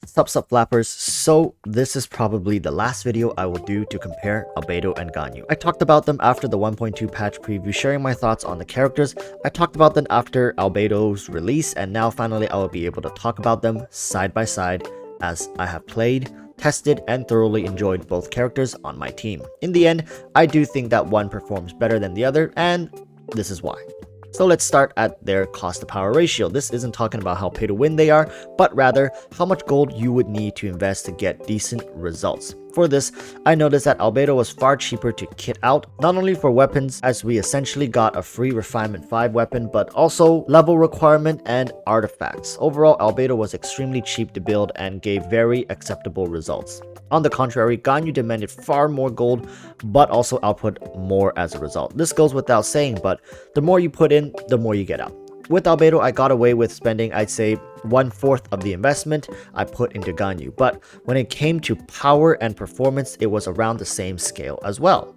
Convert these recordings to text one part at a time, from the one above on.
Sup flappers, so this is probably the last video I will do to compare Albedo and Ganyu. I talked about them after the 1.2 patch preview, sharing my thoughts on the characters. I talked about them after Albedo's release, and now finally I will be able to talk about them side by side as I have played, tested, and thoroughly enjoyed both characters on my team. In the end, I do think that one performs better than the other, and this is why. So let's start at their cost to power ratio. This isn't talking about how pay to win they are, but rather how much gold you would need to invest to get decent results. For this, I noticed that Albedo was far cheaper to kit out, not only for weapons as we essentially got a free Refinement 5 weapon, but also level requirement and artifacts. Overall, Albedo was extremely cheap to build and gave very acceptable results. On the contrary, Ganyu demanded far more gold, but also output more as a result. This goes without saying, but the more you put in, the more you get out. With Albedo, I got away with spending, I'd say, 1/4 of the investment I put into Ganyu, but when it came to power and performance, it was around the same scale as well.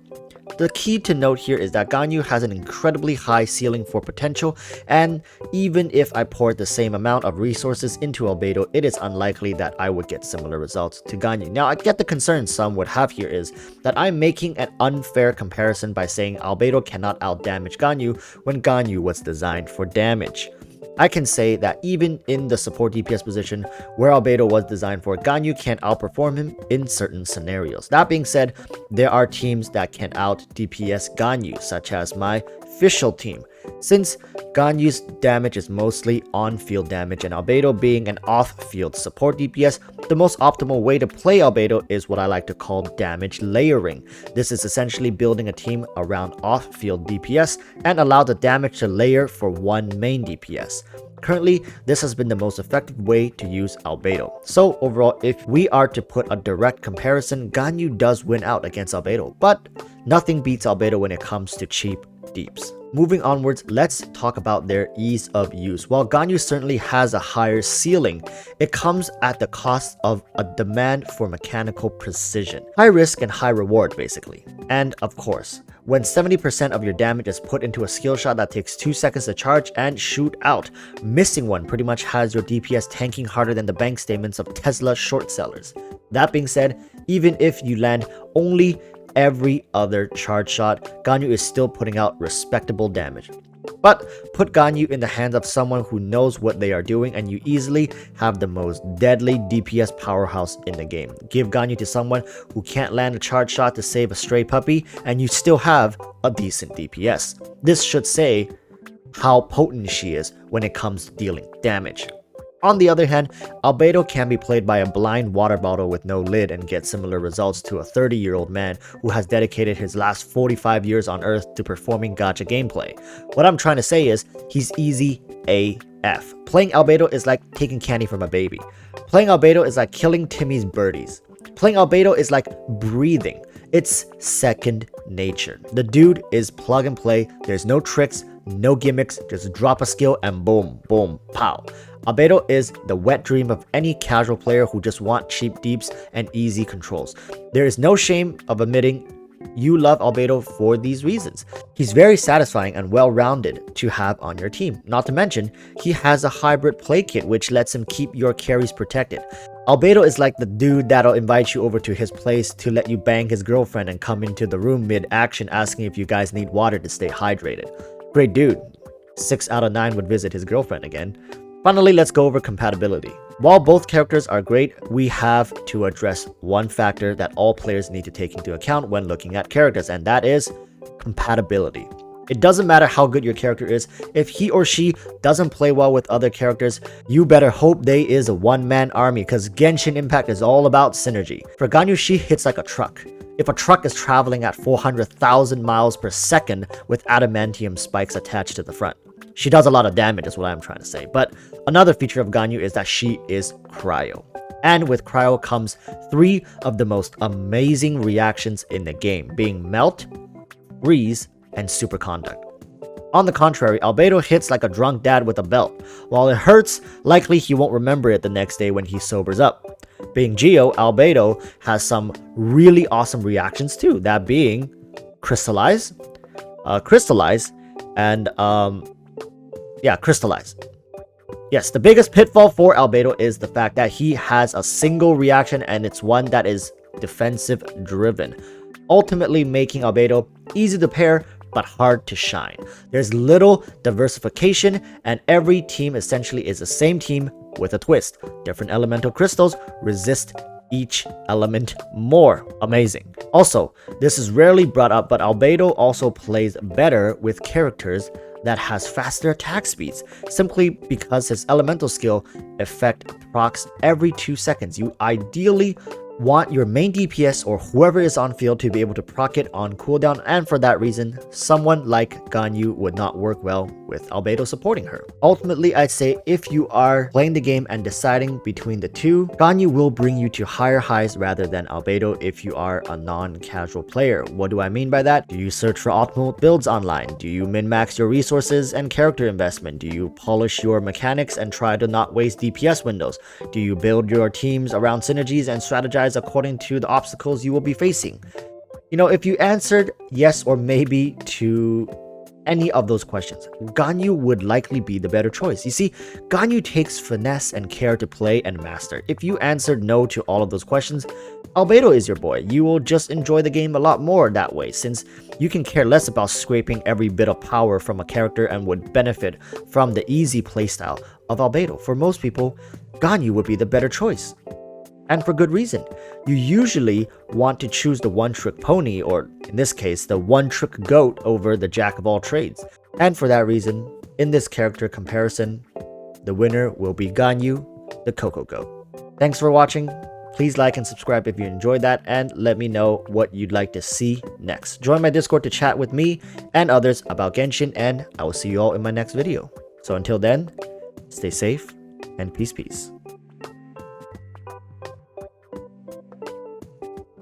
The key to note here is that Ganyu has an incredibly high ceiling for potential, and even if I poured the same amount of resources into Albedo, it is unlikely that I would get similar results to Ganyu. Now, I get the concern some would have here is that I'm making an unfair comparison by saying Albedo cannot outdamage Ganyu when Ganyu was designed for damage. I can say that even in the support DPS position where Albedo was designed for, Ganyu can outperform him in certain scenarios. That being said, there are teams that can out DPS Ganyu, such as my FISCHL team. Since Ganyu's damage is mostly on-field damage and Albedo being an off-field support DPS, the most optimal way to play Albedo is what I like to call damage layering. This is essentially building a team around off-field DPS and allow the damage to layer for one main DPS. Currently, this has been the most effective way to use Albedo. So overall, if we are to put a direct comparison, Ganyu does win out against Albedo, but nothing beats Albedo when it comes to cheap deeps. Moving onwards, let's talk about their ease of use. While Ganyu certainly has a higher ceiling, it comes at the cost of a demand for mechanical precision. High risk and high reward, basically. And of course, when 70% of your damage is put into a skill shot that takes 2 seconds to charge and shoot out, missing one pretty much has your DPS tanking harder than the bank statements of Tesla short sellers. That being said, even if you land only every other charge shot, Ganyu is still putting out respectable damage. But put Ganyu in the hands of someone who knows what they are doing and you easily have the most deadly DPS powerhouse in the game. Give Ganyu to someone who can't land a charge shot to save a stray puppy and you still have a decent DPS. This should say how potent she is when it comes to dealing damage. On the other hand, Albedo can be played by a blind water bottle with no lid and get similar results to a 30-year-old man who has dedicated his last 45 years on Earth to performing gacha gameplay. What I'm trying to say is, he's easy AF. Playing Albedo is like taking candy from a baby. Playing Albedo is like killing Timmy's birdies. Playing Albedo is like breathing. It's second nature. The dude is plug and play, there's no tricks, no gimmicks, just drop a skill and boom, boom, pow. Albedo is the wet dream of any casual player who just want cheap deeps and easy controls. There is no shame of admitting you love Albedo for these reasons. He's very satisfying and well-rounded to have on your team. Not to mention, he has a hybrid play kit which lets him keep your carries protected. Albedo is like the dude that'll invite you over to his place to let you bang his girlfriend and come into the room mid-action asking if you guys need water to stay hydrated. Great dude. 6 out of 9 would visit his girlfriend again. Finally, let's go over compatibility. While both characters are great, we have to address one factor that all players need to take into account when looking at characters, and that is compatibility. It doesn't matter how good your character is, if he or she doesn't play well with other characters, you better hope they is a one-man army, because Genshin Impact is all about synergy. For Ganyu, she hits like a truck. If a truck is traveling at 400,000 miles per second with adamantium spikes attached to the front. She does a lot of damage is what I'm trying to say. But another feature of Ganyu is that she is cryo. And with cryo comes 3 of the most amazing reactions in the game, being melt, freeze, and superconduct. On the contrary, Albedo hits like a drunk dad with a belt. While it hurts, likely he won't remember it the next day when he sobers up. Being Geo, Albedo has some really awesome reactions too, that being crystallize, crystallize. Yes, the biggest pitfall for Albedo is the fact that he has a single reaction and it's one that is defensive driven, ultimately making Albedo easy to pair but hard to shine. There's little diversification and every team essentially is the same team with a twist. Different elemental crystals resist each element more. Amazing. Also, this is rarely brought up, but Albedo also plays better with characters that has faster attack speeds, simply because his elemental skill effect procs every 2 seconds. You ideally want your main DPS or whoever is on field to be able to proc it on cooldown, and for that reason, someone like Ganyu would not work well with Albedo supporting her. Ultimately, I'd say if you are playing the game and deciding between the two, Ganyu will bring you to higher highs rather than Albedo if you are a non-casual player. What do I mean by that? Do you search for optimal builds online? Do you min-max your resources and character investment? Do you polish your mechanics and try to not waste DPS windows? Do you build your teams around synergies and strategize according to the obstacles you will be facing? You know, if you answered yes or maybe to any of those questions, Ganyu would likely be the better choice. You see, Ganyu takes finesse and care to play and master. If you answered no to all of those questions, Albedo is your boy. You will just enjoy the game a lot more that way, since you can care less about scraping every bit of power from a character and would benefit from the easy playstyle of Albedo. For most people, Ganyu would be the better choice. And for good reason. You usually want to choose the one-trick pony, or in this case, the one-trick goat over the jack of all trades. And for that reason, in this character comparison, the winner will be Ganyu, the Coco Goat. Thanks for watching. Please like and subscribe if you enjoyed that, and let me know what you'd like to see next. Join my Discord to chat with me and others about Genshin, and I will see you all in my next video. So until then, stay safe and peace.